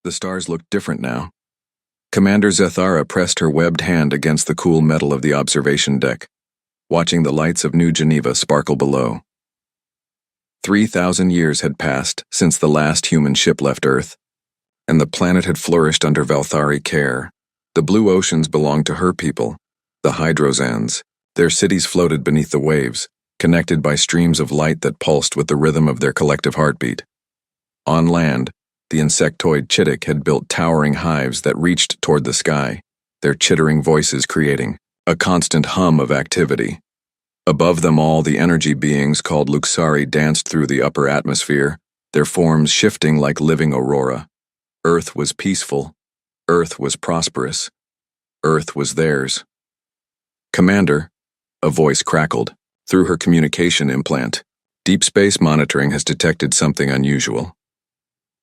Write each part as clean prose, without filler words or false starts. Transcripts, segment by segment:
The stars looked different now. Commander Zathara pressed her webbed hand against the cool metal of the observation deck, watching the lights of New Geneva sparkle below. 3,000 years had passed since the last human ship left Earth, and the planet had flourished under Valthari care. The blue oceans belonged to her people, the Hydrozans. Their cities floated beneath the waves, connected by streams of light that pulsed with the rhythm of their collective heartbeat. On land, the insectoid Chittick had built towering hives that reached toward the sky, their chittering voices creating a constant hum of activity. Above them all, the energy beings called Luxari danced through the upper atmosphere, their forms shifting like living aurora. Earth was peaceful. Earth was prosperous. Earth was theirs. "Commander," a voice crackled through her communication implant. "Deep space monitoring has detected something unusual."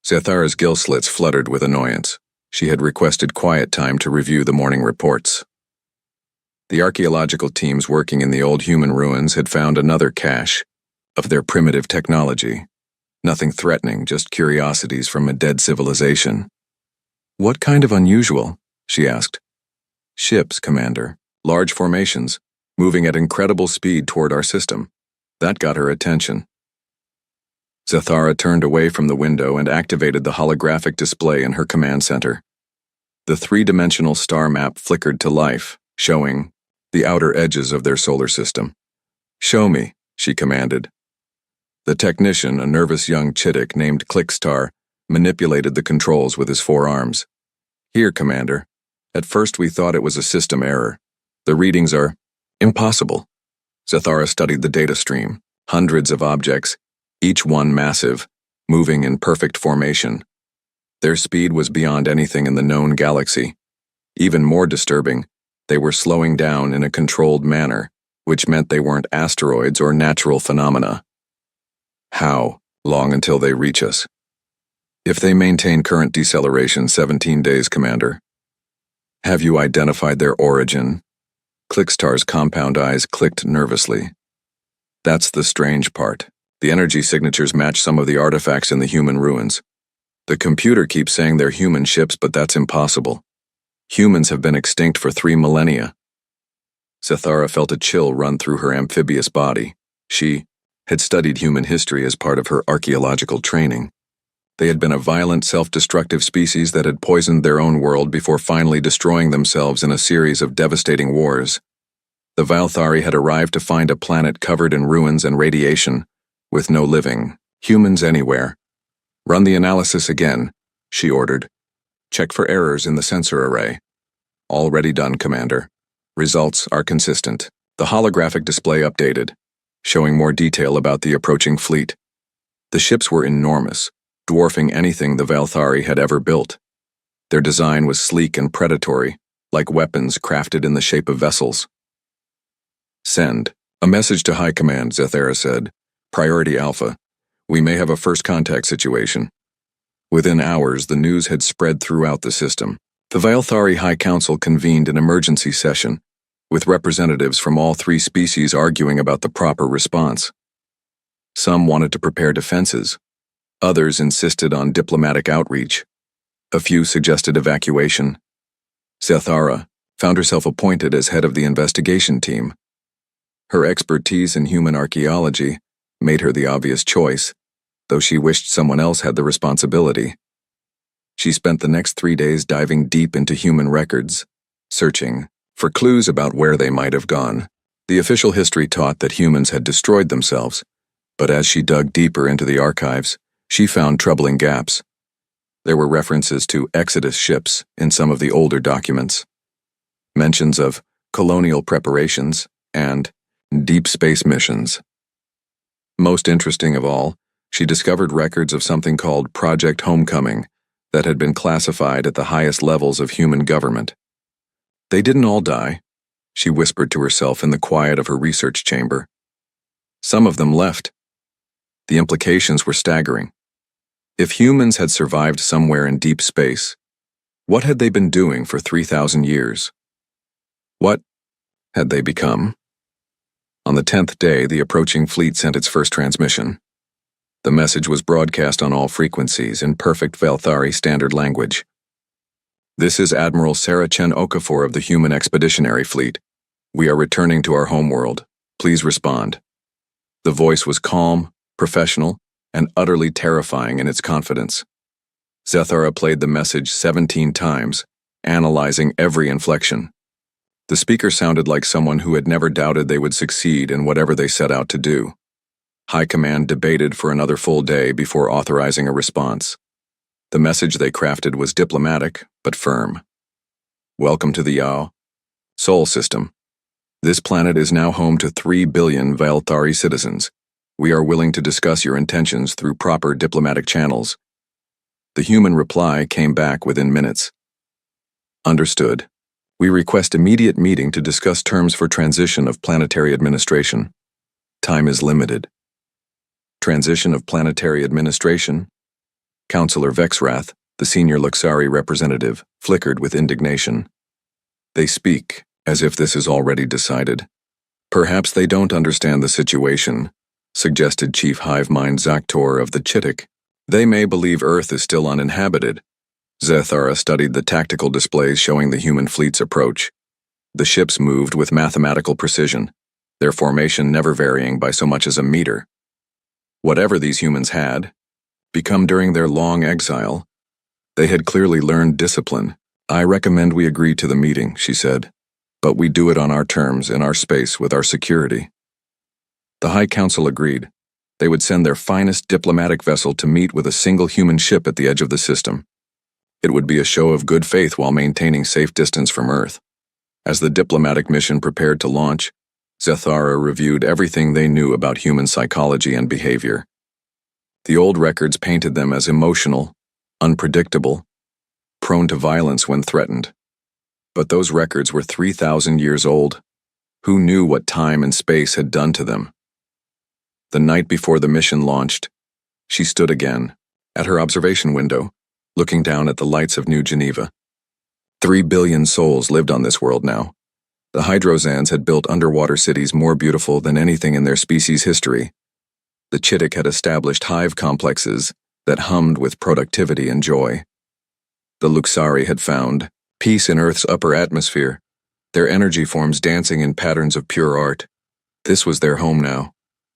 Zathara's gill slits fluttered with annoyance. She had requested quiet time to review the morning reports. The archaeological teams working in the old human ruins had found another cache of their primitive technology. Nothing threatening, just curiosities from a dead civilization. "What kind of unusual?" she asked. "Ships, Commander. Large formations, moving at incredible speed toward our system." That got her attention. Zathara turned away from the window and activated the holographic display in her command center. The three-dimensional star map flickered to life, showing the outer edges of their solar system. "Show me," she commanded. The technician, a nervous young Chittick named Clickstar, manipulated the controls with his forearms. "Here, Commander. At first we thought it was a system error. The readings are impossible." Zathara studied the data stream, hundreds of objects, each one massive, moving in perfect formation. Their speed was beyond anything in the known galaxy. Even more disturbing, they were slowing down in a controlled manner, which meant they weren't asteroids or natural phenomena. "How long until they reach us?" "If they maintain current deceleration, 17 days, Commander." "Have you identified their origin?" Clickstar's compound eyes clicked nervously. "That's the strange part. The energy signatures match some of the artifacts in the human ruins. The computer keeps saying they're human ships, but that's impossible. Humans have been extinct for 3 millennia. Zathara felt a chill run through her amphibious body. She had studied human history as part of her archaeological training. They had been a violent, self-destructive species that had poisoned their own world before finally destroying themselves in a series of devastating wars. The Valthari had arrived to find a planet covered in ruins and radiation, with no living humans anywhere. "Run the analysis again," she ordered. "Check for errors in the sensor array." "Already done, Commander. Results are consistent." The holographic display updated, showing more detail about the approaching fleet. The ships were enormous, dwarfing anything the Valthari had ever built. Their design was sleek and predatory, like weapons crafted in the shape of vessels. "Send a message to High Command," Zathara said. "Priority Alpha. We may have a first contact situation." Within hours, the news had spread throughout the system. The Valthari High Council convened an emergency session, with representatives from all 3 species arguing about the proper response. Some wanted to prepare defenses. Others insisted on diplomatic outreach. A few suggested evacuation. Zathara found herself appointed as head of the investigation team. Her expertise in human archaeology made her the obvious choice, though she wished someone else had the responsibility. She spent the next 3 days diving deep into human records, searching for clues about where they might have gone. The official history taught that humans had destroyed themselves, but as she dug deeper into the archives, she found troubling gaps. There were references to Exodus ships in some of the older documents, mentions of colonial preparations, and deep space missions. Most interesting of all, she discovered records of something called Project Homecoming that had been classified at the highest levels of human government. They didn't all die, she whispered to herself in the quiet of her research chamber. Some of them left. The implications were staggering. If humans had survived somewhere in deep space, what had they been doing for 3,000 years? What had they become? On the 10th day, the approaching fleet sent its first transmission. The message was broadcast on all frequencies in perfect Valthari standard language. "This is Admiral Sarah Chen Okafor of the Human Expeditionary Fleet. We are returning to our homeworld. Please respond." The voice was calm, professional, and utterly terrifying in its confidence. Zethara played the message 17 times, analyzing every inflection. The speaker sounded like someone who had never doubted they would succeed in whatever they set out to do. High Command debated for another full day before authorizing a response. The message they crafted was diplomatic, but firm. "Welcome to the Yao Sol system. This planet is now home to 3 billion Valthari citizens. We are willing to discuss your intentions through proper diplomatic channels." The human reply came back within minutes. "Understood. We request immediate meeting to discuss terms for transition of planetary administration. Time is limited." Transition of planetary administration? Councillor Vexrath, the senior Luxari representative, flickered with indignation. "They speak as if this is already decided. Perhaps they don't understand the situation," suggested Chief Hive Mind Zaktor of the Chittik. "They may believe Earth is still uninhabited." Zethara studied the tactical displays showing the human fleet's approach. The ships moved with mathematical precision, their formation never varying by so much as a meter. Whatever these humans had become during their long exile, they had clearly learned discipline. "I recommend we agree to the meeting," she said, "but we do it on our terms, in our space, with our security." The High Council agreed. They would send their finest diplomatic vessel to meet with a single human ship at the edge of the system. It would be a show of good faith while maintaining safe distance from Earth. As the diplomatic mission prepared to launch, Zethara reviewed everything they knew about human psychology and behavior. The old records painted them as emotional, unpredictable, prone to violence when threatened. But those records were 3,000 years old. Who knew what time and space had done to them? The night before the mission launched, she stood again, at her observation window, looking down at the lights of New Geneva. 3 billion souls lived on this world now. The Hydrozans had built underwater cities more beautiful than anything in their species' history. The Chittik had established hive complexes that hummed with productivity and joy. The Luxari had found peace in Earth's upper atmosphere, their energy forms dancing in patterns of pure art. This was their home now.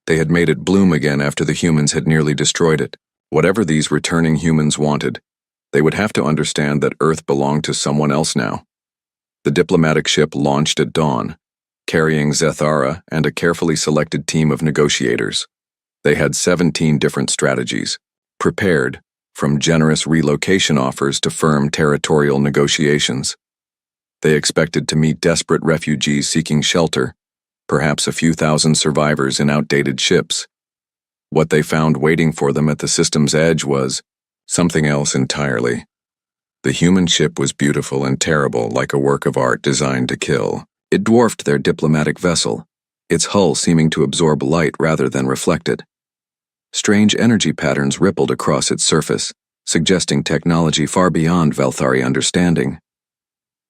They had made it bloom again after the humans had nearly destroyed it. Whatever these returning humans wanted, they would have to understand that Earth belonged to someone else now. The diplomatic ship launched at dawn, carrying Zethara and a carefully selected team of negotiators. They had 17 different strategies, prepared, from generous relocation offers to firm territorial negotiations. They expected to meet desperate refugees seeking shelter, perhaps a few thousand survivors in outdated ships. What they found waiting for them at the system's edge was something else entirely. The human ship was beautiful and terrible, like a work of art designed to kill. It dwarfed their diplomatic vessel, its hull seeming to absorb light rather than reflect it. Strange energy patterns rippled across its surface, suggesting technology far beyond Valthari understanding.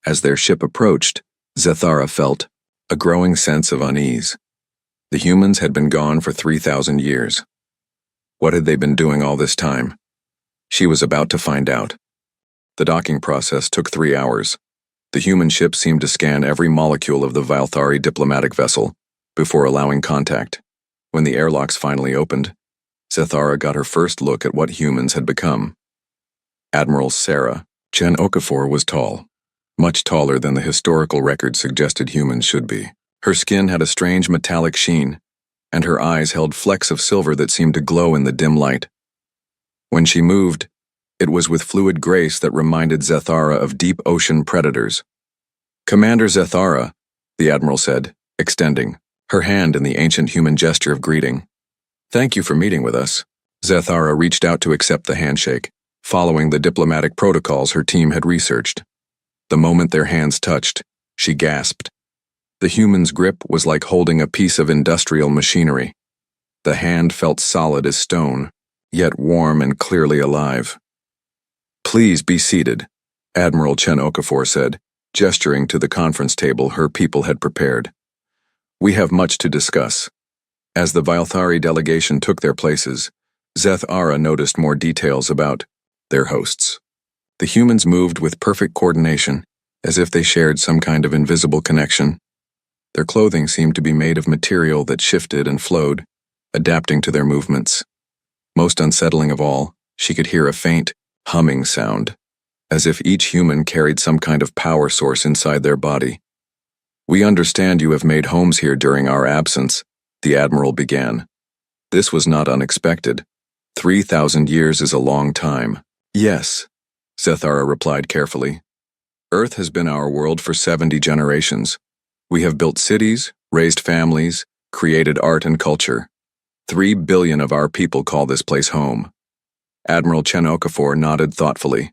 As their ship approached, Zethara felt a growing sense of unease. The humans had been gone for 3,000 years. What had they been doing all this time? She was about to find out. The docking process took 3 hours. The human ship seemed to scan every molecule of the Valthari diplomatic vessel before allowing contact. When the airlocks finally opened, Zethara got her first look at what humans had become. Admiral Sarah Chen Okafor was tall, much taller than the historical record suggested humans should be. Her skin had a strange metallic sheen, and her eyes held flecks of silver that seemed to glow in the dim light. When she moved, it was with fluid grace that reminded Zethara of deep ocean predators. "Commander Zethara," the Admiral said, extending her hand in the ancient human gesture of greeting. "Thank you for meeting with us." Zethara reached out to accept the handshake, following the diplomatic protocols her team had researched. The moment their hands touched, she gasped. The human's grip was like holding a piece of industrial machinery. The hand felt solid as stone, yet warm and clearly alive. "Please be seated," Admiral Chen Okafor said, gesturing to the conference table her people had prepared. "We have much to discuss." As the Valthari delegation took their places, Zeth-Ara noticed more details about their hosts. The humans moved with perfect coordination, as if they shared some kind of invisible connection. Their clothing seemed to be made of material that shifted and flowed, adapting to their movements. Most unsettling of all, she could hear a faint, humming sound, as if each human carried some kind of power source inside their body. "We understand you have made homes here during our absence," the Admiral began. This was not unexpected. 3,000 years is a long time. "Yes," Zeth-Ara replied carefully. "Earth has been our world for 70 generations. We have built cities, raised families, created art and culture. 3 billion of our people call this place home." Admiral Chen Okafor nodded thoughtfully.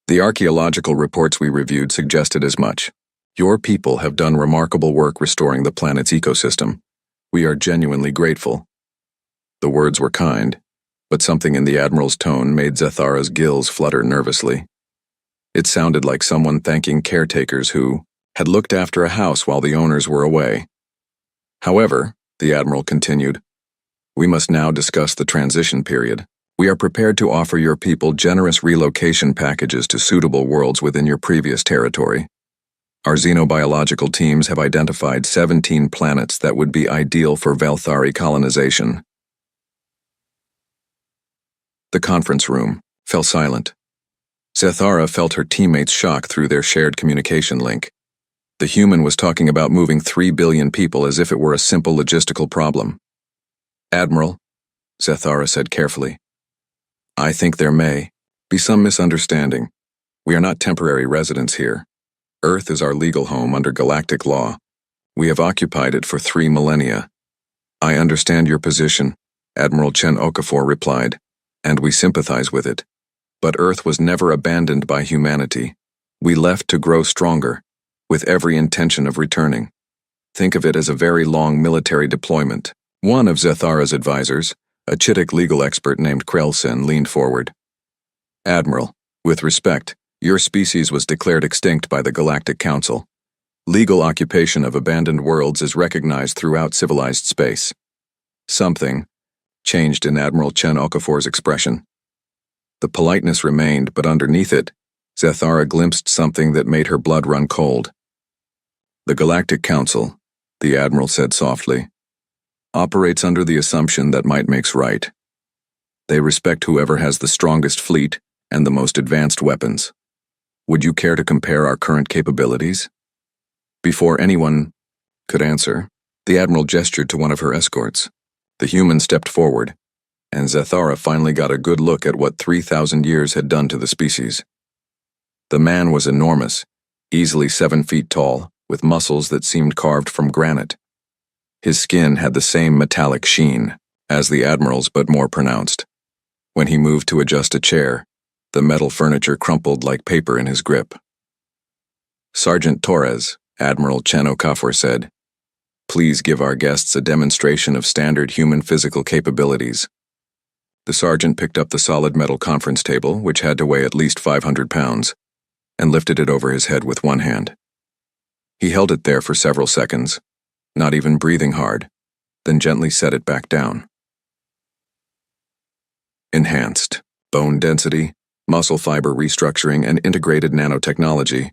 "The archaeological reports we reviewed suggested as much. Your people have done remarkable work restoring the planet's ecosystem. We are genuinely grateful." The words were kind, but something in the Admiral's tone made Zeth-Ara's gills flutter nervously. It sounded like someone thanking caretakers who had looked after a house while the owners were away. "However," the Admiral continued, "we must now discuss the transition period. We are prepared to offer your people generous relocation packages to suitable worlds within your previous territory. Our xenobiological teams have identified 17 planets that would be ideal for Velthari colonization." The conference room fell silent. Zeth-Ara felt her teammates shock through their shared communication link. The human was talking about moving 3 billion people as if it were a simple logistical problem. "Admiral," Zeth-Ara said carefully, "I think there may be some misunderstanding. We are not temporary residents here. Earth is our legal home under galactic law. We have occupied it for 3 millennia. I understand your position," Admiral Chen Okafor replied, "and we sympathize with it. But Earth was never abandoned by humanity. We left to grow stronger, with every intention of returning. Think of it as a very long military deployment." One of Zeth-Ara's advisors, a Chitic legal expert named Krelsen, leaned forward. "Admiral, with respect, your species was declared extinct by the Galactic Council. Legal occupation of abandoned worlds is recognized throughout civilized space." Something changed in Admiral Chen Okafor's expression. The politeness remained, but underneath it, Zeth-Ara glimpsed something that made her blood run cold. "The Galactic Council," the Admiral said softly, "operates under the assumption that might makes right. They respect whoever has the strongest fleet and the most advanced weapons. Would you care to compare our current capabilities?" Before anyone could answer, the Admiral gestured to one of her escorts. The human stepped forward, and Zeth-Ara finally got a good look at what 3,000 years had done to the species. The man was enormous, easily 7 feet tall, with muscles that seemed carved from granite. His skin had the same metallic sheen as the Admiral's, but more pronounced. When he moved to adjust a chair, the metal furniture crumpled like paper in his grip. "Sergeant Torres," Admiral Chen Okafor said, "please give our guests a demonstration of standard human physical capabilities." The sergeant picked up the solid metal conference table, which had to weigh at least 500 pounds, and lifted it over his head with one hand. He held it there for several seconds, not even breathing hard, then gently set it back down. "Enhanced bone density, muscle fiber restructuring, and integrated nanotechnology,"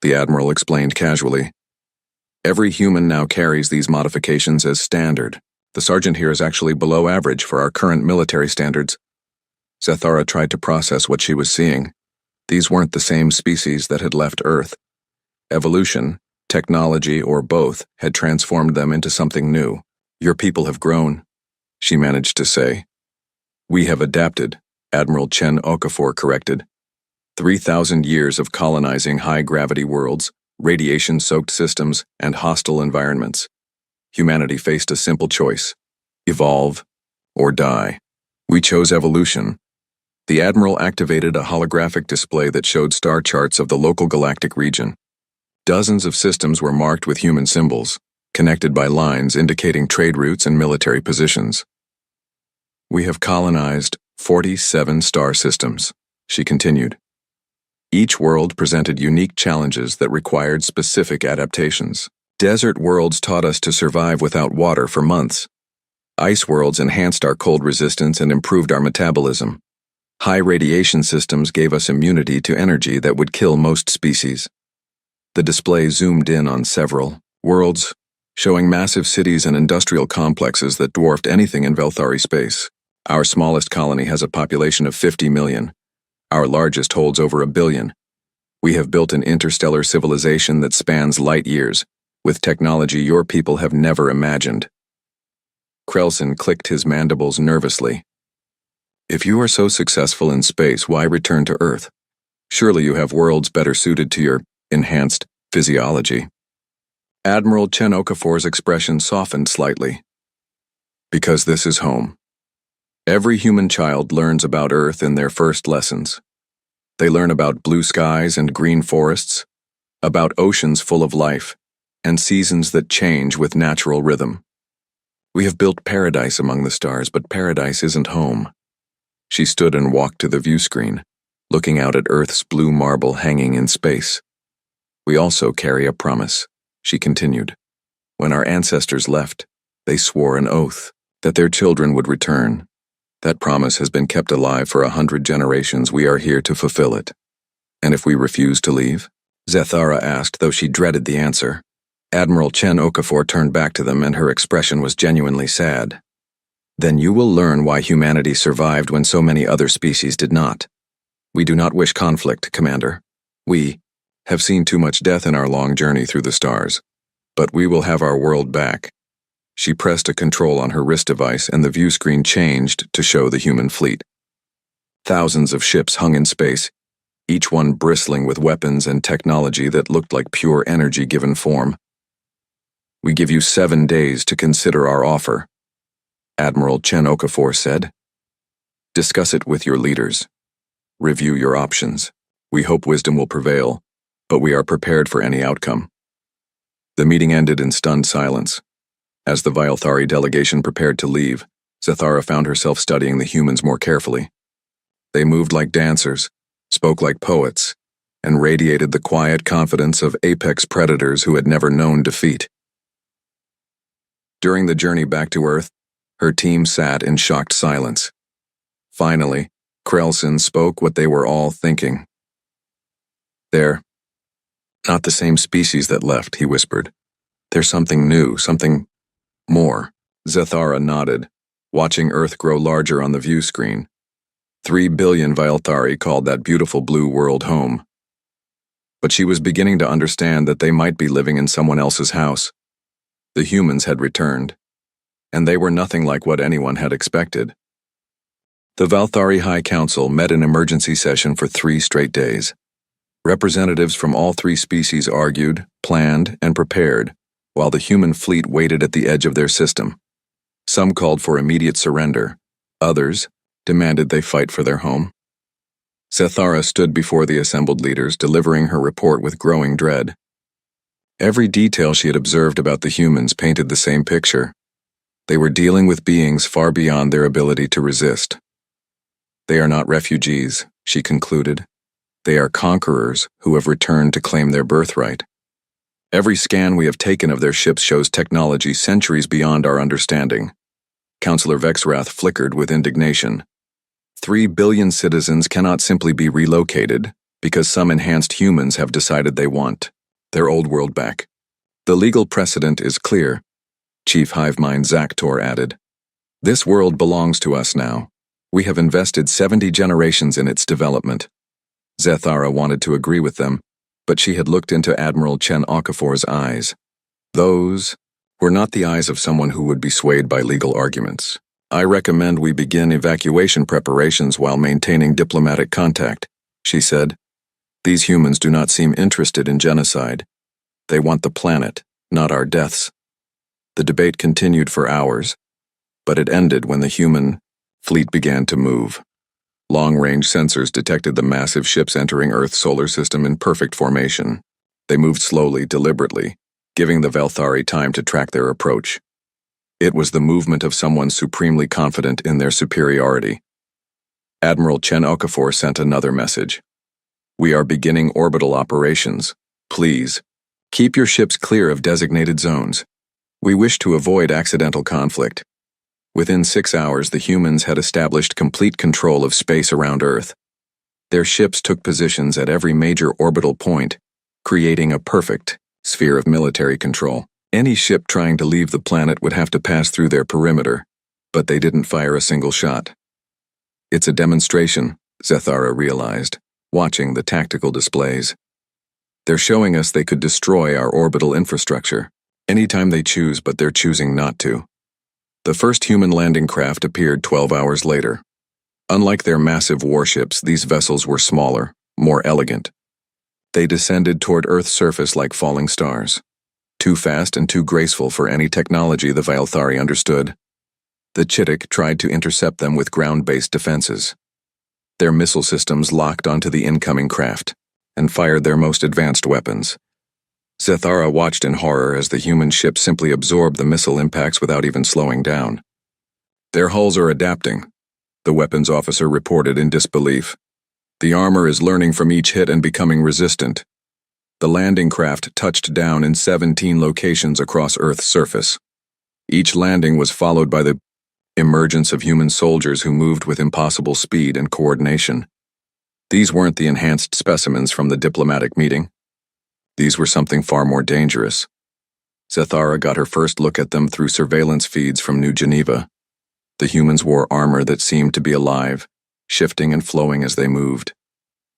the Admiral explained casually. "Every human now carries these modifications as standard. The sergeant here is actually below average for our current military standards." Zeth-Ara tried to process what she was seeing. These weren't the same species that had left Earth. Evolution, technology, or both had transformed them into something new. "Your people have grown," she managed to say. "We have adapted," Admiral Chen Okafor corrected. 3,000 years of colonizing high-gravity worlds, radiation-soaked systems, and hostile environments. Humanity faced a simple choice: evolve or die. We chose evolution. The Admiral activated a holographic display that showed star charts of the local galactic region. Dozens of systems were marked with human symbols, connected by lines indicating trade routes and military positions. "We have colonized 47 star systems," she continued. Each world presented unique challenges that required specific adaptations. Desert worlds taught us to survive without water for months. Ice worlds enhanced our cold resistance and improved our metabolism. High radiation systems gave us immunity to energy that would kill most species. The display zoomed in on several worlds, showing massive cities and industrial complexes that dwarfed anything in Velthari space. Our smallest colony has a population of 50 million. Our largest holds over 1 billion. We have built an interstellar civilization that spans light years, with technology your people have never imagined. Krelson clicked his mandibles nervously. If you are so successful in space, why return to Earth? Surely you have worlds better suited to your enhanced physiology. Admiral Chen Okafor's expression softened slightly. Because this is home. Every human child learns about Earth in their first lessons. They learn about blue skies and green forests, about oceans full of life, and seasons that change with natural rhythm. We have built paradise among the stars, but paradise isn't home. She stood and walked to the view screen, looking out at Earth's blue marble hanging in space. We also carry a promise, she continued. When our ancestors left, they swore an oath that their children would return. That promise has been kept alive for 100 generations. We are here to fulfill it. And if we refuse to leave? Zathara asked, though she dreaded the answer. Admiral Chen Okafor turned back to them, and her expression was genuinely sad. Then you will learn why humanity survived when so many other species did not. We do not wish conflict, Commander. We have seen too much death in our long journey through the stars. But we will have our world back. She pressed a control on her wrist device, and the view screen changed to show the human fleet. Thousands of ships hung in space, each one bristling with weapons and technology that looked like pure energy given form. We give you 7 days to consider our offer, Admiral Chen Okafor said. Discuss it with your leaders. Review your options. We hope wisdom will prevail, but we are prepared for any outcome. The meeting ended in stunned silence. As the Velthari delegation prepared to leave, Zathara found herself studying the humans more carefully. They moved like dancers, spoke like poets, and radiated the quiet confidence of apex predators who had never known defeat. During the journey back to Earth, her team sat in shocked silence. Finally, Krelson spoke what they were all thinking. They're not the same species that left, he whispered. There's something new, something more. Zathara nodded, watching Earth grow larger on the view screen. 3 billion Velthari called that beautiful blue world home. But she was beginning to understand that they might be living in someone else's house. The humans had returned, and they were nothing like what anyone had expected. The Velthari High Council met in emergency session for 3 straight days. Representatives from all 3 species argued, planned, and prepared, while the human fleet waited at the edge of their system. Some called for immediate surrender. Others demanded they fight for their home. Zathara stood before the assembled leaders, delivering her report with growing dread. Every detail she had observed about the humans painted the same picture. They were dealing with beings far beyond their ability to resist. They are not refugees, she concluded. They are conquerors who have returned to claim their birthright. Every scan we have taken of their ships shows technology centuries beyond our understanding. Councillor Vexrath flickered with indignation. 3 billion citizens cannot simply be relocated because some enhanced humans have decided they want their old world back. The legal precedent is clear, Chief Hivemind Zaktor added. This world belongs to us now. We have invested 70 generations in its development. Zathara wanted to agree with them, but she had looked into Admiral Chen Okafor's eyes. Those were not the eyes of someone who would be swayed by legal arguments. I recommend we begin evacuation preparations while maintaining diplomatic contact, she said. These humans do not seem interested in genocide. They want the planet, not our deaths. The debate continued for hours, but it ended when the human fleet began to move. Long-range sensors detected the massive ships entering Earth's solar system in perfect formation. They moved slowly, deliberately, giving the Velthari time to track their approach. It was the movement of someone supremely confident in their superiority. Admiral Chen Okafor sent another message. We are beginning orbital operations. Please, keep your ships clear of designated zones. We wish to avoid accidental conflict. Within 6 hours, the humans had established complete control of space around Earth. Their ships took positions at every major orbital point, creating a perfect sphere of military control. Any ship trying to leave the planet would have to pass through their perimeter, but they didn't fire a single shot. It's a demonstration, Zethara realized, watching the tactical displays. They're showing us they could destroy our orbital infrastructure anytime they choose, but they're choosing not to. The first human landing craft appeared 12 hours later. Unlike their massive warships, these vessels were smaller, more elegant. They descended toward Earth's surface like falling stars. Too fast and too graceful for any technology the Vailthari understood. The Chittick tried to intercept them with ground-based defenses. Their missile systems locked onto the incoming craft and fired their most advanced weapons. Zethara watched in horror as the human ship simply absorbed the missile impacts without even slowing down. Their hulls are adapting, the weapons officer reported in disbelief. The armor is learning from each hit and becoming resistant. The landing craft touched down in 17 locations across Earth's surface. Each landing was followed by the emergence of human soldiers who moved with impossible speed and coordination. These weren't the enhanced specimens from the diplomatic meeting. These were something far more dangerous. Zethara got her first look at them through surveillance feeds from New Geneva. The humans wore armor that seemed to be alive, shifting and flowing as they moved.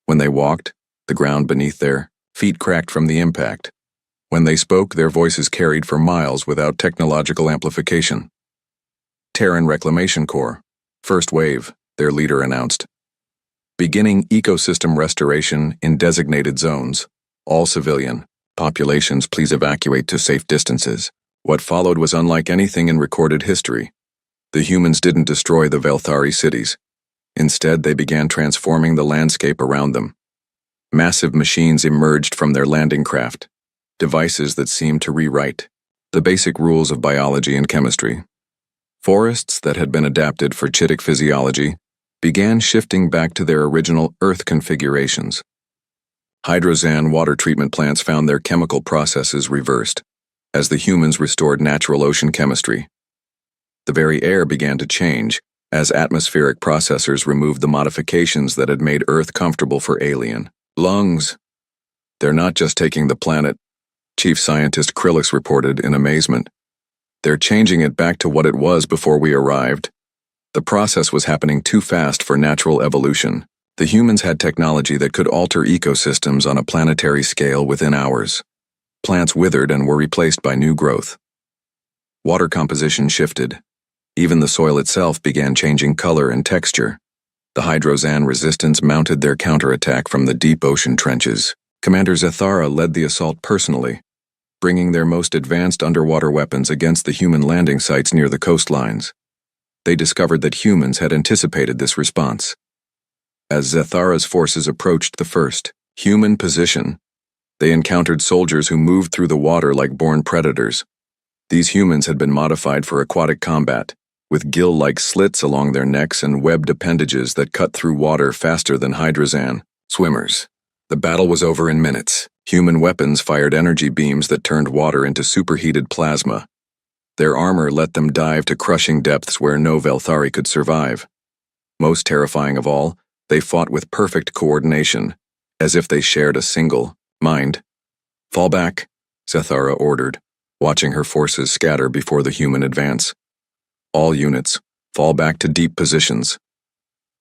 When they walked, the ground beneath their feet cracked from the impact. When they spoke, their voices carried for miles without technological amplification. Terran Reclamation Corps, First Wave, their leader announced. Beginning ecosystem restoration in designated zones. All civilian populations, please evacuate to safe distances. What followed was unlike anything in recorded history. The humans didn't destroy the Vailthari cities. Instead, they began transforming the landscape around them. Massive machines emerged from their landing craft, devices that seemed to rewrite the basic rules of biology and chemistry. Forests that had been adapted for Chittick physiology began shifting back to their original Earth configurations. Hydrozan water treatment plants found their chemical processes reversed, as the humans restored natural ocean chemistry. The very air began to change, as atmospheric processors removed the modifications that had made Earth comfortable for alien lungs. They're not just taking the planet, Chief Scientist Krillix reported in amazement. They're changing it back to what it was before we arrived. The process was happening too fast for natural evolution. The humans had technology that could alter ecosystems on a planetary scale within hours. Plants withered and were replaced by new growth. Water composition shifted. Even the soil itself began changing color and texture. The Hydrozan resistance mounted their counterattack from the deep ocean trenches. Commander Zethara led the assault personally, bringing their most advanced underwater weapons against the human landing sites near the coastlines. They discovered that humans had anticipated this response. As Zethara's forces approached the first human position, they encountered soldiers who moved through the water like born predators. These humans had been modified for aquatic combat, with gill-like slits along their necks and webbed appendages that cut through water faster than Hydrozan swimmers. The battle was over in minutes. Human weapons fired energy beams that turned water into superheated plasma. Their armor let them dive to crushing depths where no Vailthari could survive. Most terrifying of all, they fought with perfect coordination, as if they shared a single mind. "Fall back," Zethara ordered, watching her forces scatter before the human advance. "All units, fall back to deep positions."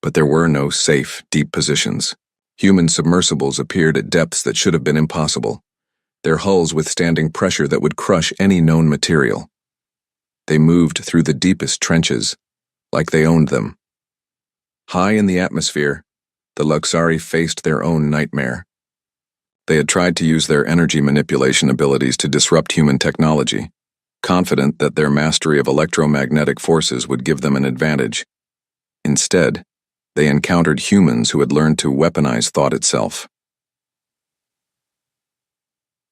But there were no safe, deep positions. Human submersibles appeared at depths that should have been impossible, their hulls withstanding pressure that would crush any known material. They moved through the deepest trenches, like they owned them. High in the atmosphere, the Luxari faced their own nightmare. They had tried to use their energy manipulation abilities to disrupt human technology, confident that their mastery of electromagnetic forces would give them an advantage. Instead, they encountered humans who had learned to weaponize thought itself.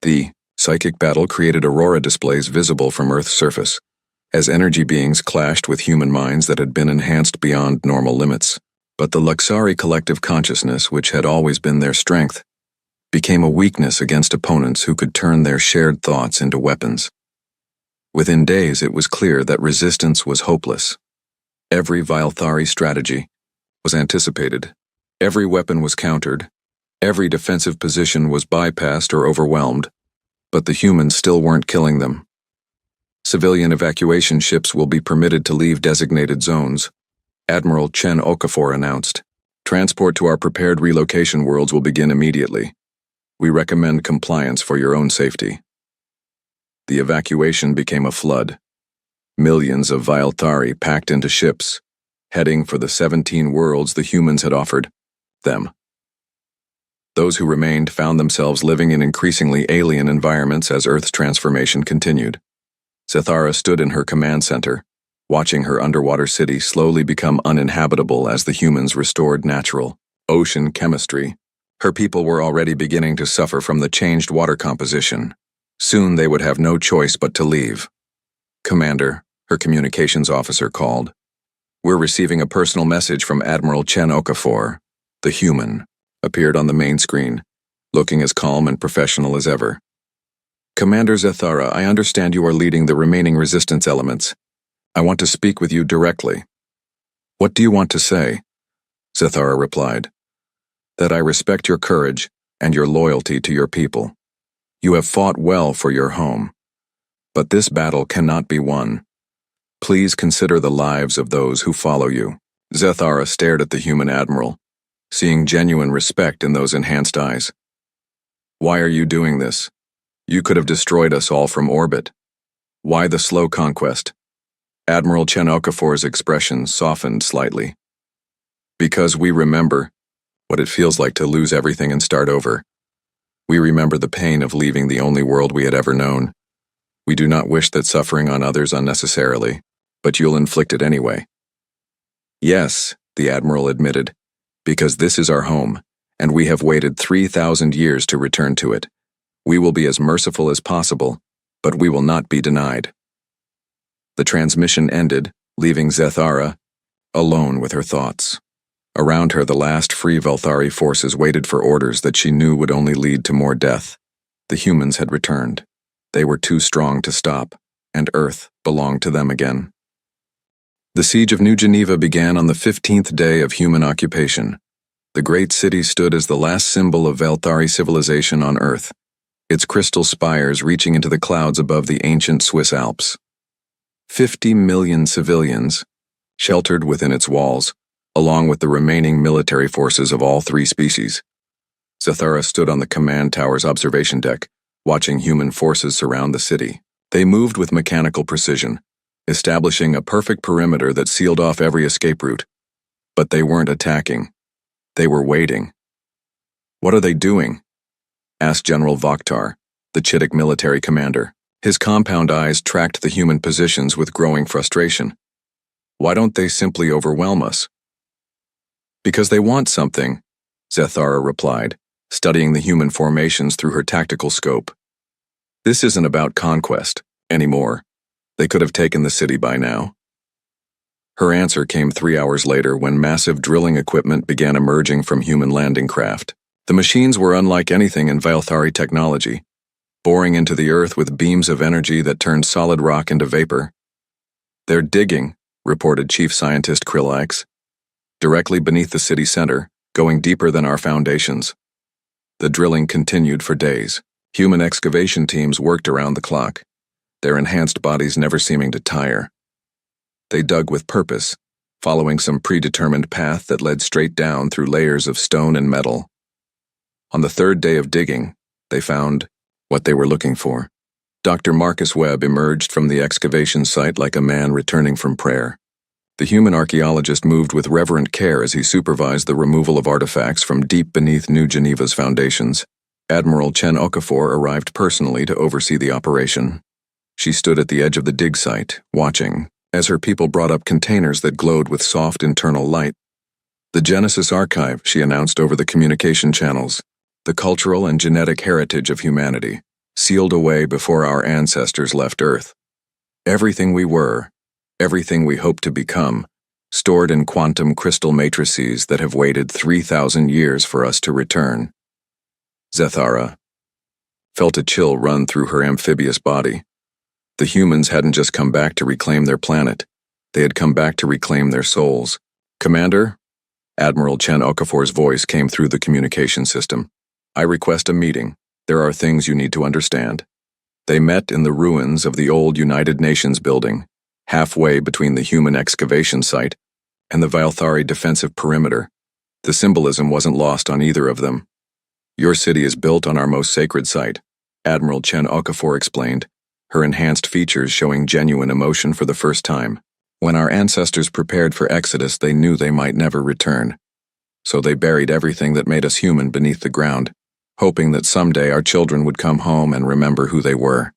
The psychic battle created aurora displays visible from Earth's surface, as energy beings clashed with human minds that had been enhanced beyond normal limits. But the Luxari collective consciousness, which had always been their strength, became a weakness against opponents who could turn their shared thoughts into weapons. Within days, it was clear that resistance was hopeless. Every Vilthari strategy was anticipated. Every weapon was countered. Every defensive position was bypassed or overwhelmed. But the humans still weren't killing them. Civilian evacuation ships will be permitted to leave designated zones, Admiral Chen Okafor announced. Transport to our prepared relocation worlds will begin immediately. We recommend compliance for your own safety. The evacuation became a flood. Millions of Vilthari packed into ships, heading for the 17 worlds the humans had offered them. Those who remained found themselves living in increasingly alien environments as Earth's transformation continued. Zathara stood in her command center, watching her underwater city slowly become uninhabitable as the humans restored natural ocean chemistry. Her people were already beginning to suffer from the changed water composition. Soon they would have no choice but to leave. Commander, her communications officer called. We're receiving a personal message from Admiral Chen Okafor. The human appeared on the main screen, looking as calm and professional as ever. Commander Zathara, I understand you are leading the remaining resistance elements. I want to speak with you directly. What do you want to say? Zathara replied. That I respect your courage and your loyalty to your people. You have fought well for your home. But this battle cannot be won. Please consider the lives of those who follow you. Zathara stared at the human admiral, seeing genuine respect in those enhanced eyes. Why are you doing this? You could have destroyed us all from orbit. Why the slow conquest? Admiral Chen Okafor's expression softened slightly. Because we remember what it feels like to lose everything and start over. We remember the pain of leaving the only world we had ever known. We do not wish that suffering on others unnecessarily, but you'll inflict it anyway. Yes, the Admiral admitted, because this is our home, and we have waited 3,000 years to return to it. We will be as merciful as possible, but we will not be denied. The transmission ended, leaving Zathara alone with her thoughts. Around her, the last free Vilthari forces waited for orders that she knew would only lead to more death. The humans had returned. They were too strong to stop, and Earth belonged to them again. The siege of New Geneva began on the 15th day of human occupation. The great city stood as the last symbol of Vilthari civilization on Earth, its crystal spires reaching into the clouds above the ancient Swiss Alps. 50 million civilians, sheltered within its walls, along with the remaining military forces of all three species. Zathara stood on the command tower's observation deck, watching human forces surround the city. They moved with mechanical precision, establishing a perfect perimeter that sealed off every escape route. But they weren't attacking. They were waiting. What are they doing? Asked General Vokhtar, the Chittic military commander. His compound eyes tracked the human positions with growing frustration. Why don't they simply overwhelm us? Because they want something, Zathara replied, studying the human formations through her tactical scope. This isn't about conquest anymore. They could have taken the city by now. Her answer came 3 hours later when massive drilling equipment began emerging from human landing craft. The machines were unlike anything in Vilthari technology, boring into the earth with beams of energy that turned solid rock into vapor. They're digging, reported Chief Scientist Krillax, directly beneath the city center, going deeper than our foundations. The drilling continued for days. Human excavation teams worked around the clock, their enhanced bodies never seeming to tire. They dug with purpose, following some predetermined path that led straight down through layers of stone and metal. On the third day of digging, they found what they were looking for. Dr. Marcus Webb emerged from the excavation site like a man returning from prayer. The human archaeologist moved with reverent care as he supervised the removal of artifacts from deep beneath New Geneva's foundations. Admiral Chen Okafor arrived personally to oversee the operation. She stood at the edge of the dig site, watching, as her people brought up containers that glowed with soft internal light. The Genesis Archive, she announced over the communication channels, the cultural and genetic heritage of humanity, sealed away before our ancestors left Earth. Everything we were, everything we hope to become, stored in quantum crystal matrices that have waited 3,000 years for us to return. Zathara felt a chill run through her amphibious body. The humans hadn't just come back to reclaim their planet. They had come back to reclaim their souls. "Commander?" Admiral Chen Okafor's voice came through the communication system. "I request a meeting. There are things you need to understand." They met in the ruins of the old United Nations building, halfway between the human excavation site and the Valthari defensive perimeter. The symbolism wasn't lost on either of them. "Your city is built on our most sacred site," Admiral Chen Okafor explained, her enhanced features showing genuine emotion for the first time. "When our ancestors prepared for Exodus, they knew they might never return. So they buried everything that made us human beneath the ground, hoping that someday our children would come home and remember who they were."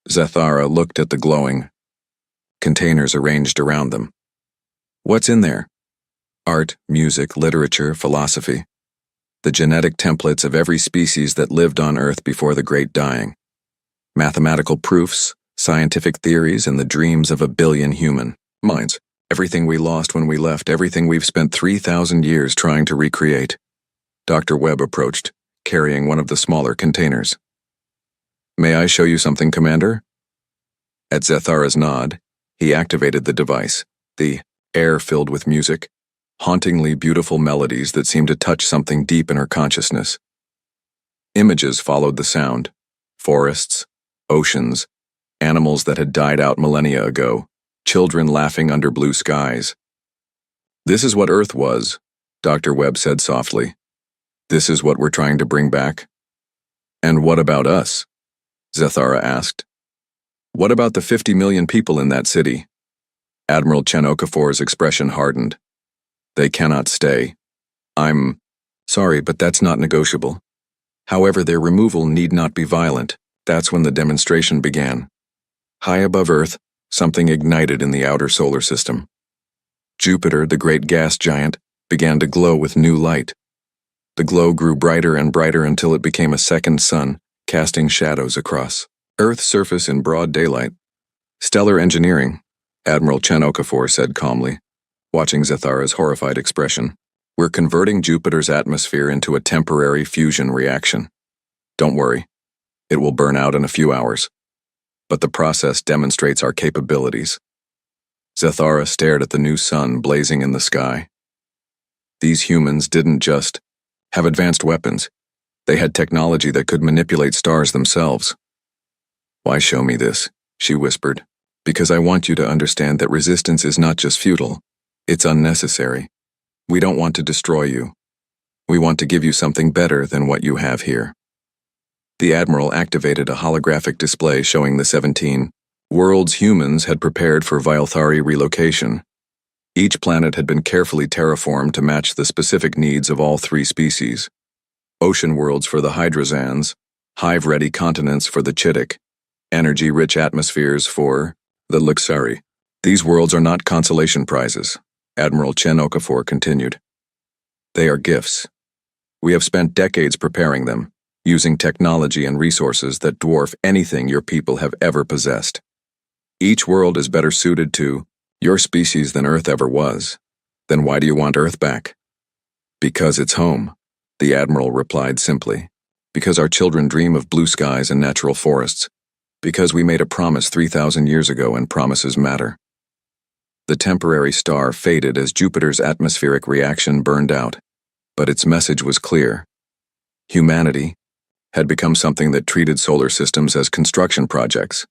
Zethara looked at the glowing containers arranged around them. "What's in there?" "Art, music, literature, philosophy. The genetic templates of every species that lived on Earth before the Great Dying. Mathematical proofs, scientific theories, and the dreams of 1 billion human minds. Everything we lost when we left, everything we've spent 3,000 years trying to recreate." Dr. Webb approached, carrying one of the smaller containers. "May I show you something, Commander?" At Zethara's nod, he activated the device, the air filled with music, hauntingly beautiful melodies that seemed to touch something deep in her consciousness. Images followed the sound: forests, oceans, animals that had died out millennia ago, children laughing under blue skies. "This is what Earth was," Dr. Webb said softly. "This is what we're trying to bring back." "And what about us?" Zethara asked. "What about the 50 million people in that city?" Admiral Chen Okafor's expression hardened. "They cannot stay. I'm sorry, but that's not negotiable. However, their removal need not be violent." That's when the demonstration began. High above Earth, something ignited in the outer solar system. Jupiter, the great gas giant, began to glow with new light. The glow grew brighter and brighter until it became a second sun, casting shadows across Earth's surface in broad daylight. "Stellar engineering," Admiral Chen Okafor said calmly, watching Zethara's horrified expression. "We're converting Jupiter's atmosphere into a temporary fusion reaction. Don't worry, it will burn out in a few hours. But the process demonstrates our capabilities." Zethara stared at the new sun blazing in the sky. These humans didn't just have advanced weapons. They had technology that could manipulate stars themselves. "Why show me this?" she whispered. "Because I want you to understand that resistance is not just futile, it's unnecessary. We don't want to destroy you. We want to give you something better than what you have here." The Admiral activated a holographic display showing the 17 worlds humans had prepared for Valthari relocation. Each planet had been carefully terraformed to match the specific needs of all 3 species. Ocean worlds for the Hydrazans, hive-ready continents for the Chittic, energy-rich atmospheres for the Luxari. "These worlds are not consolation prizes," Admiral Chen Okafor continued. "They are gifts. We have spent decades preparing them, using technology and resources that dwarf anything your people have ever possessed. Each world is better suited to your species than Earth ever was. Then why do you want Earth back?" "Because it's home," the Admiral replied simply. "Because our children dream of blue skies and natural forests. Because we made a promise 3,000 years ago and promises matter." The temporary star faded as Jupiter's atmospheric reaction burned out, but its message was clear. Humanity had become something that treated solar systems as construction projects.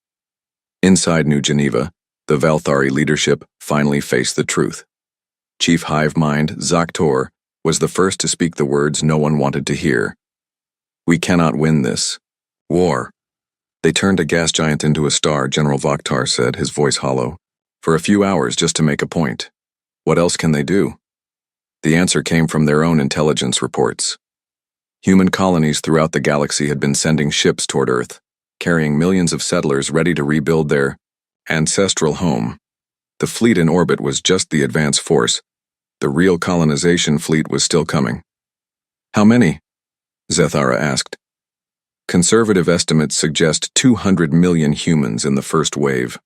Inside New Geneva, the Valthari leadership finally faced the truth. Chief Hive Mind Zaktor was the first to speak the words no one wanted to hear. "We cannot win this war." "They turned a gas giant into a star," General Vaktar said, his voice hollow, "for a few hours just to make a point. What else can they do?" The answer came from their own intelligence reports. Human colonies throughout the galaxy had been sending ships toward Earth, carrying millions of settlers ready to rebuild their ancestral home. The fleet in orbit was just the advance force. The real colonization fleet was still coming. "How many?" Zethara asked. "Conservative estimates suggest 200 million humans in the first wave,"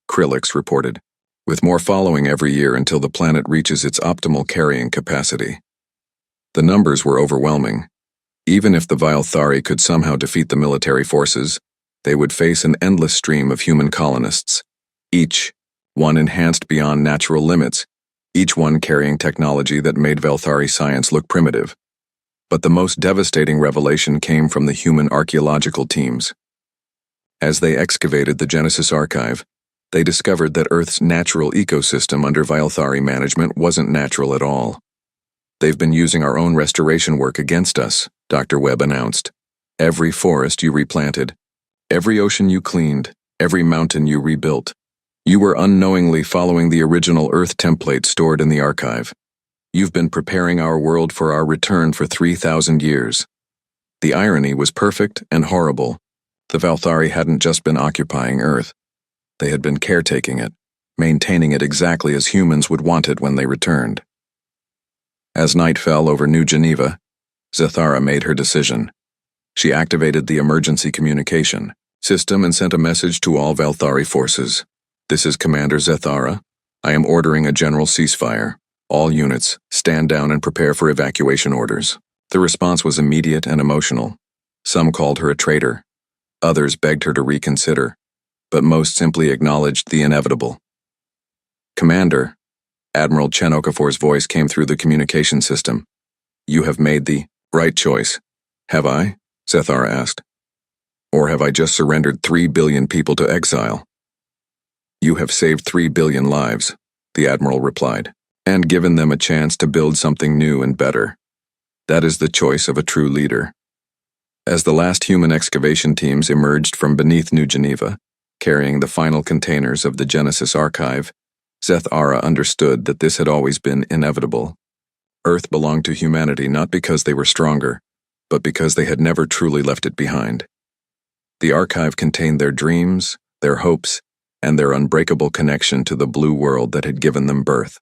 Krillix reported, "with more following every year until the planet reaches its optimal carrying capacity." The numbers were overwhelming. Even if the Valthari could somehow defeat the military forces, they would face an endless stream of human colonists, each one enhanced beyond natural limits, each one carrying technology that made Velthari science look primitive. But the most devastating revelation came from the human archaeological teams. As they excavated the Genesis archive, they discovered that Earth's natural ecosystem under Velthari management wasn't natural at all. "They've been using our own restoration work against us," Dr. Webb announced. "Every forest you replanted, every ocean you cleaned, every mountain you rebuilt. You were unknowingly following the original Earth template stored in the archive. You've been preparing our world for our return for 3,000 years." The irony was perfect and horrible. The Velthari hadn't just been occupying Earth. They had been caretaking it, maintaining it exactly as humans would want it when they returned. As night fell over New Geneva, Zathara made her decision. She activated the emergency communication system and sent a message to all Velthari forces. "This is Commander Zathara. I am ordering a general ceasefire. All units, stand down and prepare for evacuation orders." The response was immediate and emotional. Some called her a traitor. Others begged her to reconsider, but most simply acknowledged the inevitable. "Commander," Admiral Chen Okafor's voice came through the communication system. "You have made the right choice." "Have I?" Zathara asked. "Or have I just surrendered 3 billion people to exile?" "You have saved 3 billion lives," the Admiral replied, "and given them a chance to build something new and better. That is the choice of a true leader." As the last human excavation teams emerged from beneath New Geneva, carrying the final containers of the Genesis archive, Zathara understood that this had always been inevitable. Earth belonged to humanity not because they were stronger, but because they had never truly left it behind. The archive contained their dreams, their hopes, and their unbreakable connection to the blue world that had given them birth.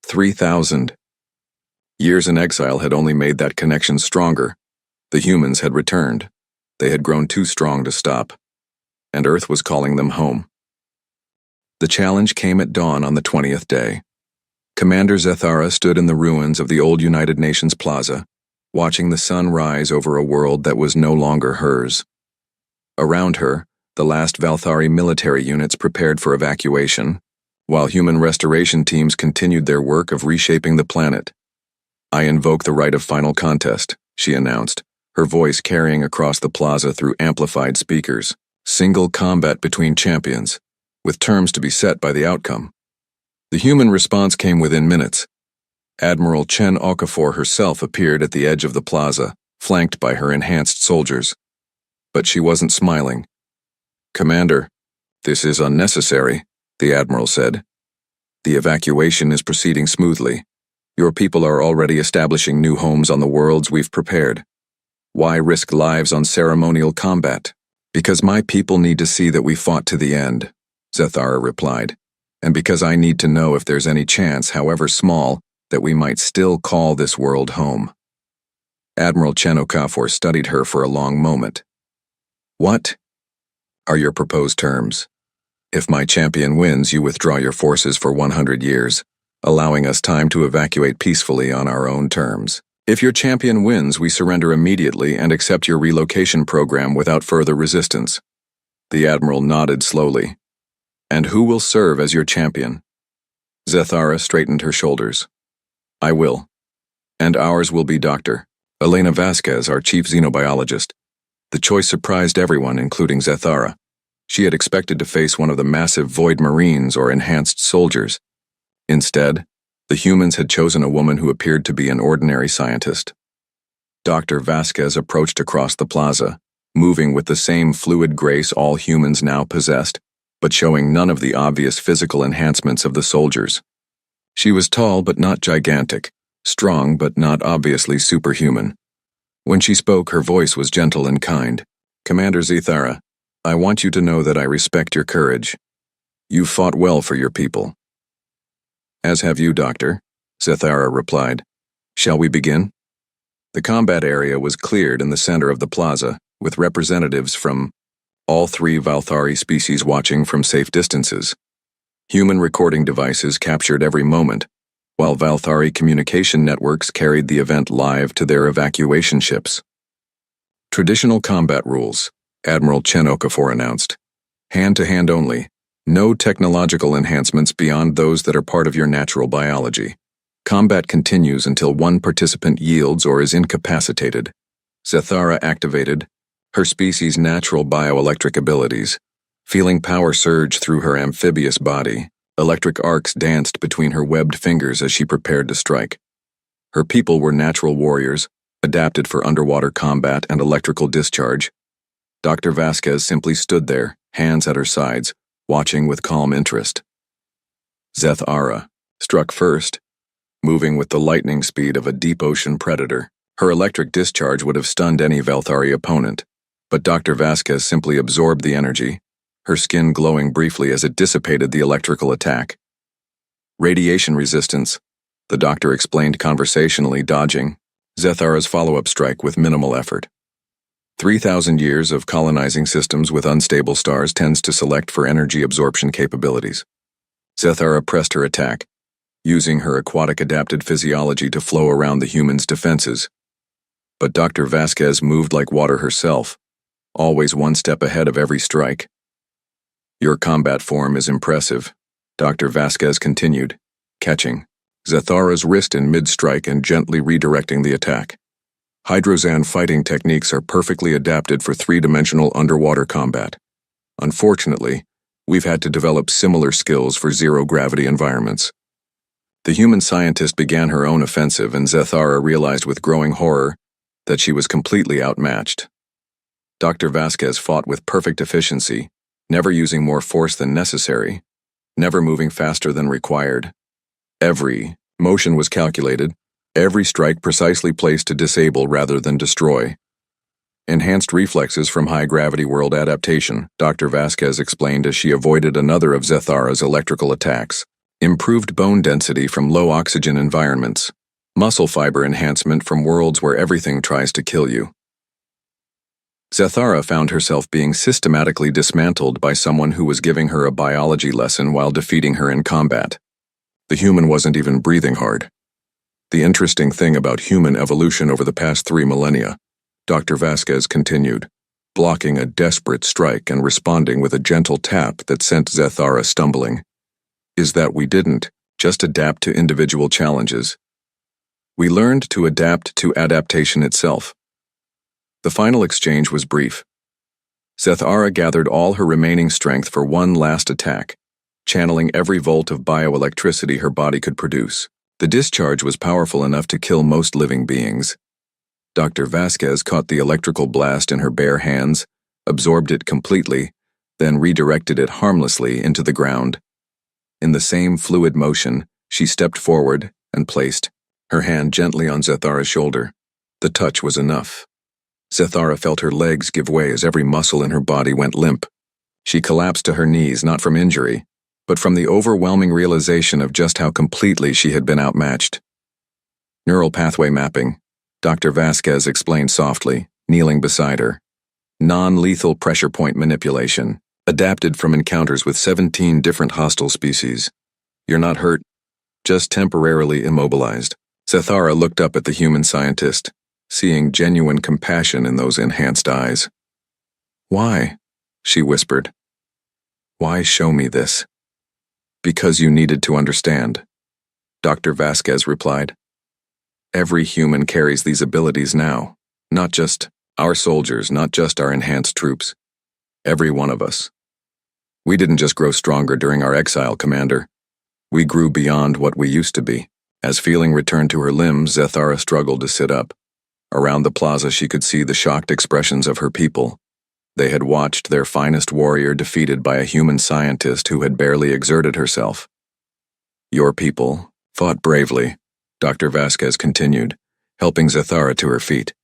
3,000 years in exile had only made that connection stronger. The humans had returned. They had grown too strong to stop, and Earth was calling them home. The challenge came at dawn on the 20th day. Commander Zathara stood in the ruins of the old United Nations Plaza, watching the sun rise over a world that was no longer hers. Around her, the last Velthari military units prepared for evacuation, while human restoration teams continued their work of reshaping the planet. "I invoke the right of final contest," she announced, her voice carrying across the plaza through amplified speakers. "Single combat between champions, with terms to be set by the outcome." The human response came within minutes. Admiral Chen Okafor herself appeared at the edge of the plaza, flanked by her enhanced soldiers. But she wasn't smiling. "Commander, this is unnecessary," the Admiral said. "The evacuation is proceeding smoothly. Your people are already establishing new homes on the worlds we've prepared. Why risk lives on ceremonial combat?" "Because my people need to see that we fought to the end," Zathara replied, "and because I need to know if there's any chance, however small, that we might still call this world home." Admiral Chen Okafor studied her for a long moment. "What are your proposed terms? If my champion wins, you withdraw your forces for 100 years, allowing us time to evacuate peacefully on our own terms. If your champion wins, we surrender immediately and accept your relocation program without further resistance." The Admiral nodded slowly. "And who will serve as your champion?" Zathara straightened her shoulders. "I will. And ours will be Dr. Elena Vasquez, our chief xenobiologist." The choice surprised everyone, including Zathara. She had expected to face one of the massive Void Marines or enhanced soldiers. Instead, the humans had chosen a woman who appeared to be an ordinary scientist. Dr. Vasquez approached across the plaza, moving with the same fluid grace all humans now possessed, but showing none of the obvious physical enhancements of the soldiers. She was tall but not gigantic, strong but not obviously superhuman. When she spoke, her voice was gentle and kind. "Commander Zathara, I want you to know that I respect your courage. You fought well for your people." "As have you, Doctor," Zathara replied. "Shall we begin?" The combat area was cleared in the center of the plaza, with representatives from all 3 Velthari species watching from safe distances. Human recording devices captured every moment, while Velthari communication networks carried the event live to their evacuation ships. "Traditional combat rules," Admiral Chen Okafor announced. "Hand-to-hand only. No technological enhancements beyond those that are part of your natural biology. Combat continues until one participant yields or is incapacitated. Zethara activated her species' natural bioelectric abilities. Feeling power surge through her amphibious body, electric arcs danced between her webbed fingers as she prepared to strike. Her people were natural warriors, adapted for underwater combat and electrical discharge. Dr. Vasquez simply stood there, hands at her sides, watching with calm interest. Zethara struck first, moving with the lightning speed of a deep-ocean predator. Her electric discharge would have stunned any Velthari opponent, but Dr. Vasquez simply absorbed the energy, her skin glowing briefly as it dissipated the electrical attack. Radiation resistance, the doctor explained conversationally, dodging Zethara's follow-up strike with minimal effort. 3,000 years of colonizing systems with unstable stars tends to select for energy absorption capabilities. Zethara pressed her attack, using her aquatic-adapted physiology to flow around the human's defenses. But Dr. Vasquez moved like water herself, always one step ahead of every strike. Your combat form is impressive, Dr. Vasquez continued, catching Zethara's wrist in mid-strike and gently redirecting the attack. Hydrozan fighting techniques are perfectly adapted for three-dimensional underwater combat. Unfortunately, we've had to develop similar skills for zero-gravity environments. The human scientist began her own offensive, and Zethara realized with growing horror that she was completely outmatched. Dr. Vasquez fought with perfect efficiency, never using more force than necessary, never moving faster than required. Every motion was calculated, every strike precisely placed to disable rather than destroy. Enhanced reflexes from high-gravity world adaptation, Dr. Vasquez explained as she avoided another of Zethara's electrical attacks. Improved bone density from low-oxygen environments. Muscle fiber enhancement from worlds where everything tries to kill you. Zethara found herself being systematically dismantled by someone who was giving her a biology lesson while defeating her in combat. The human wasn't even breathing hard. The interesting thing about human evolution over the past 3 millennia, Dr. Vasquez continued, blocking a desperate strike and responding with a gentle tap that sent Zethara stumbling, is that we didn't just adapt to individual challenges. We learned to adapt to adaptation itself. The final exchange was brief. Zethara gathered all her remaining strength for one last attack, channeling every volt of bioelectricity her body could produce. The discharge was powerful enough to kill most living beings. Dr. Vasquez caught the electrical blast in her bare hands, absorbed it completely, then redirected it harmlessly into the ground. In the same fluid motion, she stepped forward and placed her hand gently on Zethara's shoulder. The touch was enough. Zethara felt her legs give way as every muscle in her body went limp. She collapsed to her knees, not from injury, but from the overwhelming realization of just how completely she had been outmatched. Neural pathway mapping, Dr. Vasquez explained softly, kneeling beside her. Non-lethal pressure point manipulation, adapted from encounters with 17 different hostile species. You're not hurt, just temporarily immobilized. Zethara looked up at the human scientist, seeing genuine compassion in those enhanced eyes. Why? She whispered. Why show me this? Because you needed to understand, Dr. Vasquez replied. Every human carries these abilities now, not just our soldiers, not just our enhanced troops. Every one of us. We didn't just grow stronger during our exile, Commander. We grew beyond what we used to be. As feeling returned to her limbs, Zethara struggled to sit up. Around the plaza she could see the shocked expressions of her people. They had watched their finest warrior defeated by a human scientist who had barely exerted herself. Your people fought bravely, Dr. Vasquez continued, helping Zethara to her feet.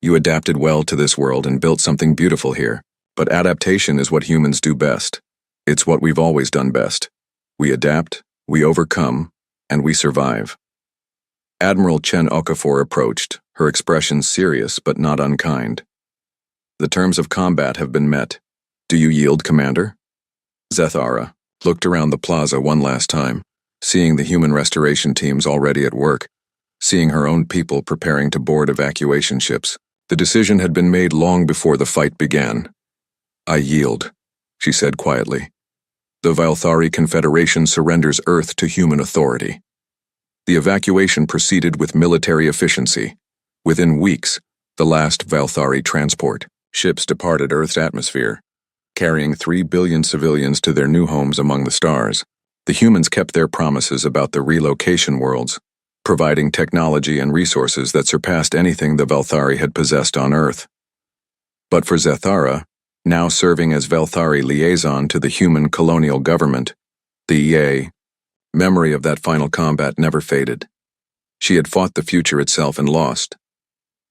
You adapted well to this world and built something beautiful here, but adaptation is what humans do best. It's what we've always done best. We adapt, we overcome, and we survive. Admiral Chen Okafor approached, her expression serious but not unkind. The terms of combat have been met. Do you yield, Commander? Zethara looked around the plaza one last time, seeing the human restoration teams already at work, seeing her own people preparing to board evacuation ships. The decision had been made long before the fight began. I yield, she said quietly. The Valthari Confederation surrenders Earth to human authority. The evacuation proceeded with military efficiency. Within weeks, the last Valthari transport ships departed Earth's atmosphere, carrying 3 billion civilians to their new homes among the stars. The humans kept their promises about the relocation worlds, providing technology and resources that surpassed anything the Valthari had possessed on Earth. But for Zathara, now serving as Valthari liaison to the human colonial government, the EA, memory of that final combat never faded. She had fought the future itself and lost.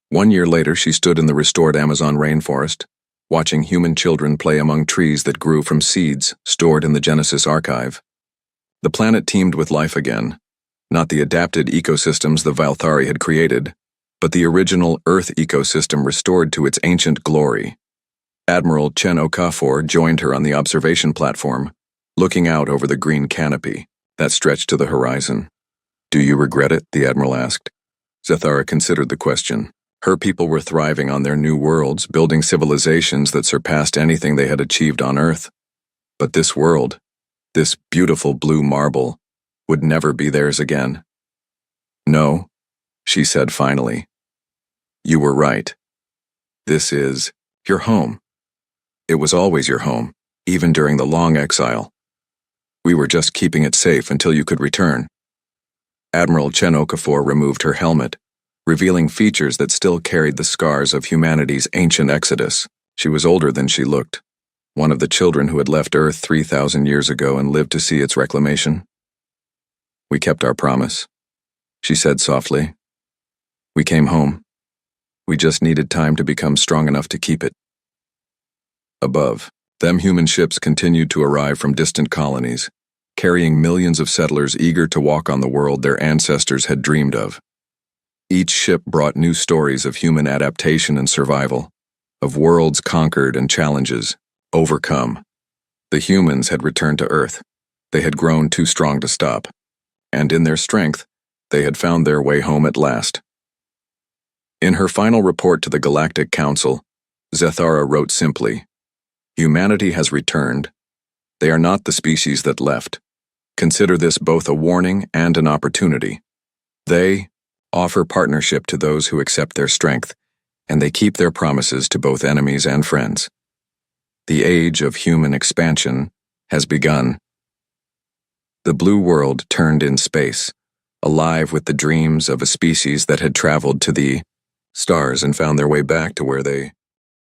1 year later, she stood in the restored Amazon rainforest, watching human children play among trees that grew from seeds stored in the Genesis archive. The planet teemed with life again, not the adapted ecosystems the Valthari had created, but the original Earth ecosystem restored to its ancient glory. Admiral Chen Okafor joined her on the observation platform, looking out over the green canopy that stretched to the horizon. "Do you regret it?" the Admiral asked. Zathara considered the question. Her people were thriving on their new worlds, building civilizations that surpassed anything they had achieved on Earth. But this world, this beautiful blue marble, would never be theirs again. "No," she said finally. "You were right. This is your home. It was always your home, even during the long exile. We were just keeping it safe until you could return." Admiral Chen Okafor removed her helmet, revealing features that still carried the scars of humanity's ancient exodus. She was older than she looked, one of the children who had left Earth 3,000 years ago and lived to see its reclamation. "We kept our promise," she said softly. "We came home. We just needed time to become strong enough to keep it." Above them, human ships continued to arrive from distant colonies, carrying millions of settlers eager to walk on the world their ancestors had dreamed of. Each ship brought new stories of human adaptation and survival, of worlds conquered and challenges overcome. The humans had returned to Earth. They had grown too strong to stop, and in their strength, they had found their way home at last. In her final report to the Galactic Council, Zathara wrote simply, "Humanity has returned. They are not the species that left. Consider this both a warning and an opportunity. They offer partnership to those who accept their strength, and they keep their promises to both enemies and friends. The age of human expansion has begun." The blue world turned in space, alive with the dreams of a species that had traveled to the stars and found their way back to where they